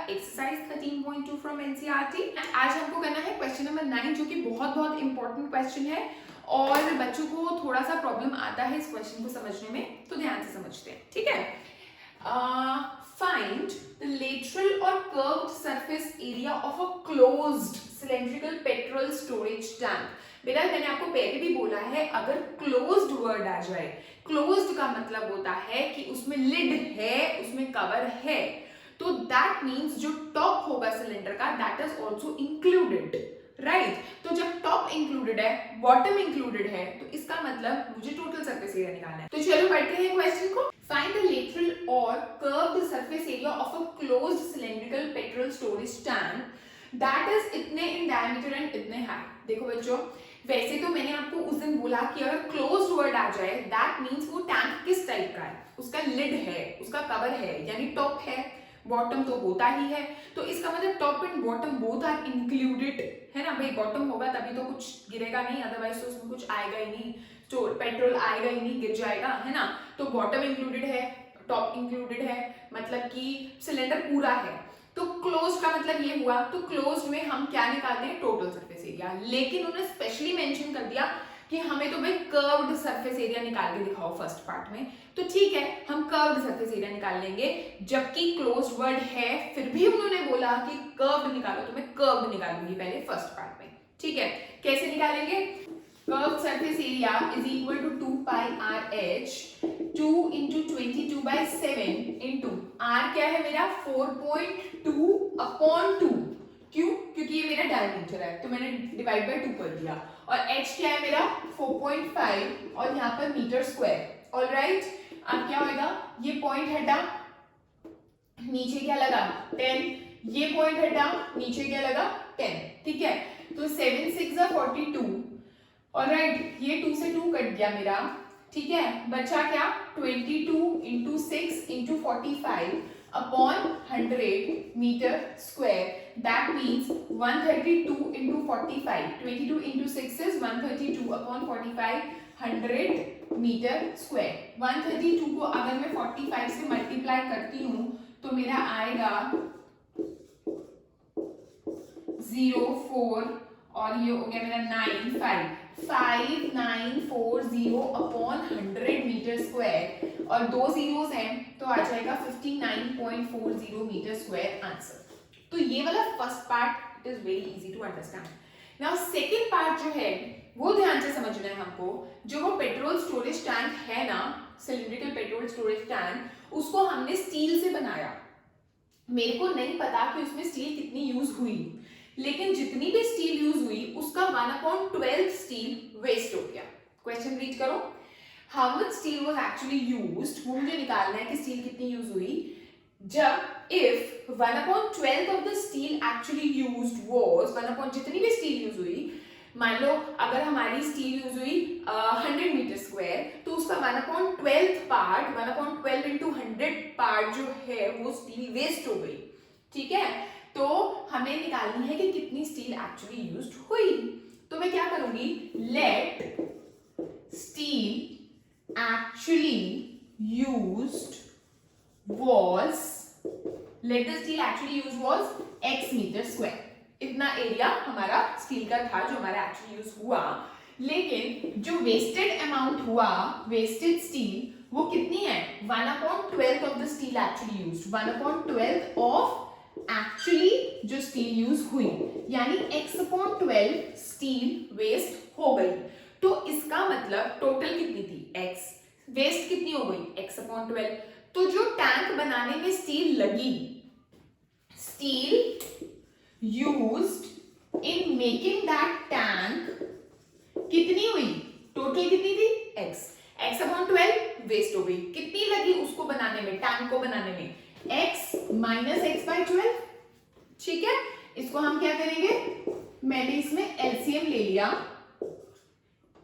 Exercise 13.2 from NCERT. आज हमको करना है क्वेश्चन नंबर 9, जो कि बहुत बहुत इंपॉर्टेंट क्वेश्चन है और बच्चों को थोड़ा सा प्रॉब्लम आता है इस क्वेश्चन को समझने में, तो ध्यान से समझते हैं, ठीक है। फाइंड द लेटरल और curved surface area of a closed cylindrical petrol storage tank. बेटा मैंने आपको पहले भी बोला है, अगर क्लोज्ड वर्ड आ जाए, क्लोज्ड का मतलब होता है कि उसमें लिड है, उसमें कवर है, तो दैट मीन्स जो टॉप होगा सिलेंडर का that is also included, right. तो जब टॉप इंक्लूडेड है, बॉटम इंक्लूडेड है, तो इसका मतलब मुझे टोटल सरफेस एरिया निकालना है। तो चलो पढ़ते हैं क्वेश्चन को। फाइंड द लेटरल और curved surface area of a closed cylindrical petrol storage tank that is इतने इन डायमीटर एंड इतने हाई। देखो बच्चों, वैसे तो मैंने आपको उस दिन बोला कि अगर क्लोज्ड वर्ड आ जाए दैट मीन्स वो टैंक किस टाइप का है, उसका लिड है, उसका कवर है, यानी टॉप है, बॉटम तो होता ही है। तो इसका मतलब top and bottom both are included, है ना भाई। बॉटम होगा तभी तो कुछ गिरेगा नहीं, अदरवाइज तो उसमें कुछ आएगा ही नहीं, तो पेट्रोल आएगा ही नहीं, गिर जाएगा, है ना। तो बॉटम इंक्लूडेड है, टॉप इंक्लूडेड है, मतलब कि सिलेंडर पूरा है। तो क्लोज का मतलब ये हुआ, तो क्लोज में हम क्या निकालते हैं, टोटल सरफेस एरिया। लेकिन उन्होंने स्पेशली मेंशन कर दिया कि हमें तो भाई कर्व्ड सरफेस एरिया निकाल के दिखाओ फर्स्ट पार्ट में। तो ठीक है, हम कर्व्ड सरफेस एरिया निकाल लेंगे, जबकि क्लोज्ड वर्ड है, फिर भी उन्होंने बोला कि कर्व्ड निकालो, तो मैं कर्व्ड निकालूंगी पहले फर्स्ट पार्ट में, ठीक है। कैसे निकालेंगे? Curved surface area is equal to 2 pi R H 2 into 22/7 into r क्या है मेरा 4.2 अपॉन 2। क्यों? क्योंकि ये मेरा डायमीटर है, तो मैंने डिवाइड बाय 2 कर दिया। और h क्या है मेरा 4.5 और यहाँ पर मीटर स्क्वायर। ऑलराइट, अब क्या होगा, ये पॉइंट हटा, नीचे क्या लगा 10, ये पॉइंट हटा, नीचे क्या लगा 10, ठीक है। तो 7 6 42। ऑलराइट, ये 2 से 2 कट गया मेरा, ठीक है। बचा क्या 22 into 6 into 45 upon 100 metre square. That means 132 into 45, 22 into 6 is 132 upon 45, 100 metre square. 132 को अगर मैं 45 से मल्टीप्लाई करती हूँ तो मेरा आएगा 0 4 और ये हो गया मेरा 9 5 5940 अपॉन 100 मीटर स्क्वायर, और 2 जीरोस हैं तो आ जाएगा 59.40 मीटर स्क्वायर आंसर। तो ये वाला first part it is very easy to understand. Now second part जो है वो ध्यान से समझना है हमको। जो वो पेट्रोल स्टोरेज टैंक है ना, सिलिंड्रिकल पेट्रोल स्टोरेज टैंक, उसको हमने स्टील से बनाया। मेरे को नहीं पता कि उसमें स्टील कितनी यूज हुई, लेकिन जितनी भी स्टील यूज हुई उसका 1/12 स्टील वेस्ट हो गया। क्वेश्चन रीड करो, how much steel was actually used, वो मुझे निकालना है कि स्टील कितनी यूज हुई। जब if 1/12 of the steel actually used was जितनी भी स्टील यूज हुई, मान लो अगर हमारी स्टील यूज हुई 100 मीटर स्क्वायर, तो उसका 1/12 पार्ट 1/12 into 100 पार्ट जो है वो स्टील वेस्ट हो गई, ठीक है। तो हमें निकालनी है कि कितनी स्टील एक्चुअली यूज्ड हुई। तो मैं क्या करूंगी, let steel actually used was, let the steel actually used was x metre square. इतना एरिया हमारा स्टील का था जो हमारा एक्चुअली यूज हुआ, लेकिन जो वेस्टेड अमाउंट हुआ, वेस्टेड स्टील, वो कितनी है 1/12 of the steel actually used, 1/12 of actually जो स्टील यूज हुई, यानी x/12 स्टील वेस्ट हो गई। तो इसका मतलब टोटल कितनी थी x, वेस्ट कितनी हो गई x/12। तो जो टैंक बनाने में स्टील लगी, steel used in making that tank कितनी हुई, टोटल कितनी थी x/12 वेस्ट हो गई। कितनी लगी उसको बनाने में, टैंक को बनाने में, x माइनस x/12, ठीक है। इसको हम क्या करेंगे, मैंने इसमें एलसीएम ले लिया,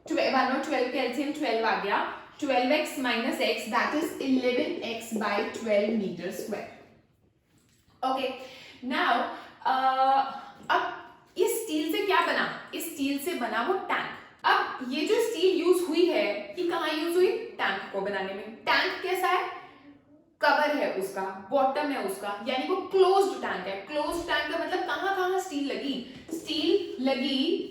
1 और 12 के एलसीएम 12 आ गया, 12x minus x that is 11x/12 metre square. Okay, now अब इस स्टील से क्या बना, इस स्टील से बना वो टैंक। अब ये जो स्टील यूज हुई है, ये कहाँ यूज हुई, टैंक को बनाने में। टैंक कैसा है, कवर है उसका, बॉटम है उसका, यानी वो क्लोज्ड टैंक है। क्लोज्ड टैंक का मतलब कहाँ कहाँ स्टील लगी, स्टील लगी,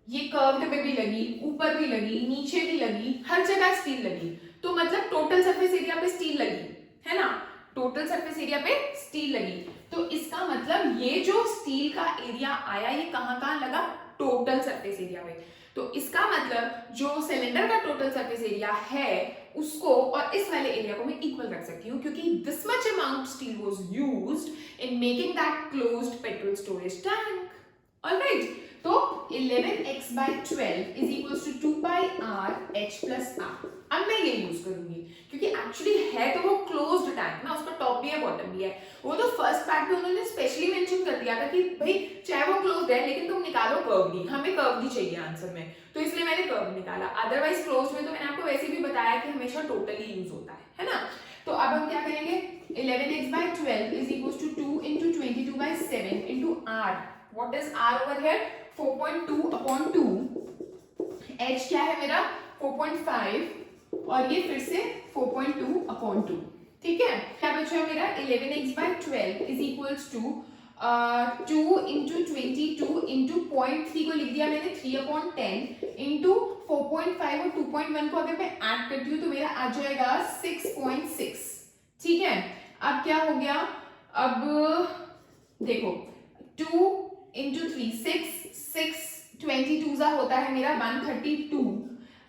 ये कर्व्ड पे भी लगी, ऊपर भी लगी, नीचे भी लगी, हर जगह स्टील लगी। तो मतलब टोटल सरफेस एरिया पे स्टील लगी है ना, टोटल सरफेस एरिया पे स्टील लगी। तो इसका मतलब ये जो स्टील का एरिया आया ये कहाँ कहाँ लगा, टोटल सरफेस एरिया पे। तो इसका मतलब जो सिलेंडर का टोटल सरफेस एरिया है उसको और इस वाले एरिया को मैं इक्वल रख सकती हूँ, क्योंकि this much amount steel was used in making that closed petrol storage tank. Alright, तो 11x by 12 is equals to 2 pi r h plus r। अब मैं ये यूज करूंगी क्योंकि एक्चुअली है तो वो क्लोज्ड टैंक ना, उसका टॉप भी है बॉटम भी है। वो तो फर्स्ट पार्ट में उन्होंने स्पेशली मेंशन कर दिया था कि भाई चाहे वो क्लोज्ड है लेकिन तुम निकालो कर्व डी, हमें कर्व डी चाहिए आंसर में, तो इसलिए मैंने कर्व निकाला। अदरवाइज क्लोज्ड में तो मैंने आपको वैसे भी बताया कि हमेशा टोटली यूज होता है ना। तो अब हम क्या करेंगे, 11x by 12 is equals to 2 into 22 by 7 into r। What is r over here? 4.2 upon 2। h क्या है मेरा 4.5 और ये फिर से 4.2 upon 2। ठीक है, क्या बचा मेरा 11x by 12 is equals to 2 into 22 into 0.3 को लिख दिया मैंने 3 upon 10 into 4.5 और 2.1 को अगर मैं ऐड करती हूँ तो मेरा आ जाएगा 6.6। ठीक है, अब क्या हो गया, अब देखो 2 into 3 6 22 जा होता है मेरा 132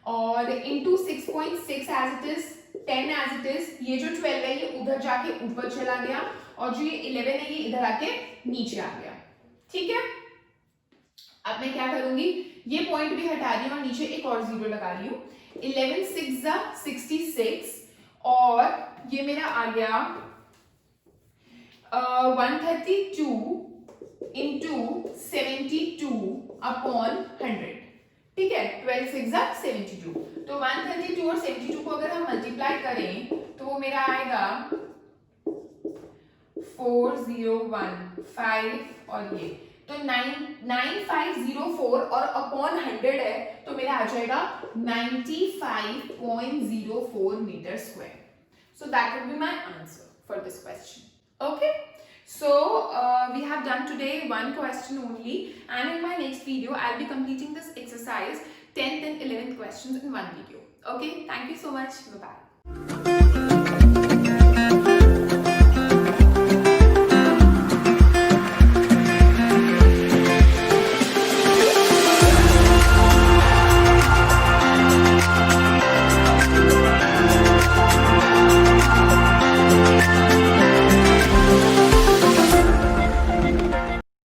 और into 6.6 as it is 10 as it is। ये जो 12 है ये उधर जाके ऊपर चला गया और जो ये 11 है ये इधर आके नीचे आ गया। ठीक है, अब मैं क्या करूंगी, ये पॉइंट भी हटा रही हूँ और नीचे एक और जीरो लगा रही हूँ। 11 6 जा 66 और ये मेरा आ गया 132 into 72 upon 100। ठीक है, 12 6 जा 72। तो 132 और 72 को अगर हम मल्टीप्लाई करें तो वो मेरा आएगा 4015 और ये तो 9504 और अपॉन 100 है तो मेरा आ जाएगा 95.04 metre square. So that would be my answer for this question. Okay, so we have done today one question only, and in my next video I'll be completing this exercise 10th and 11th questions in one video. Okay, thank you so much, bye bye.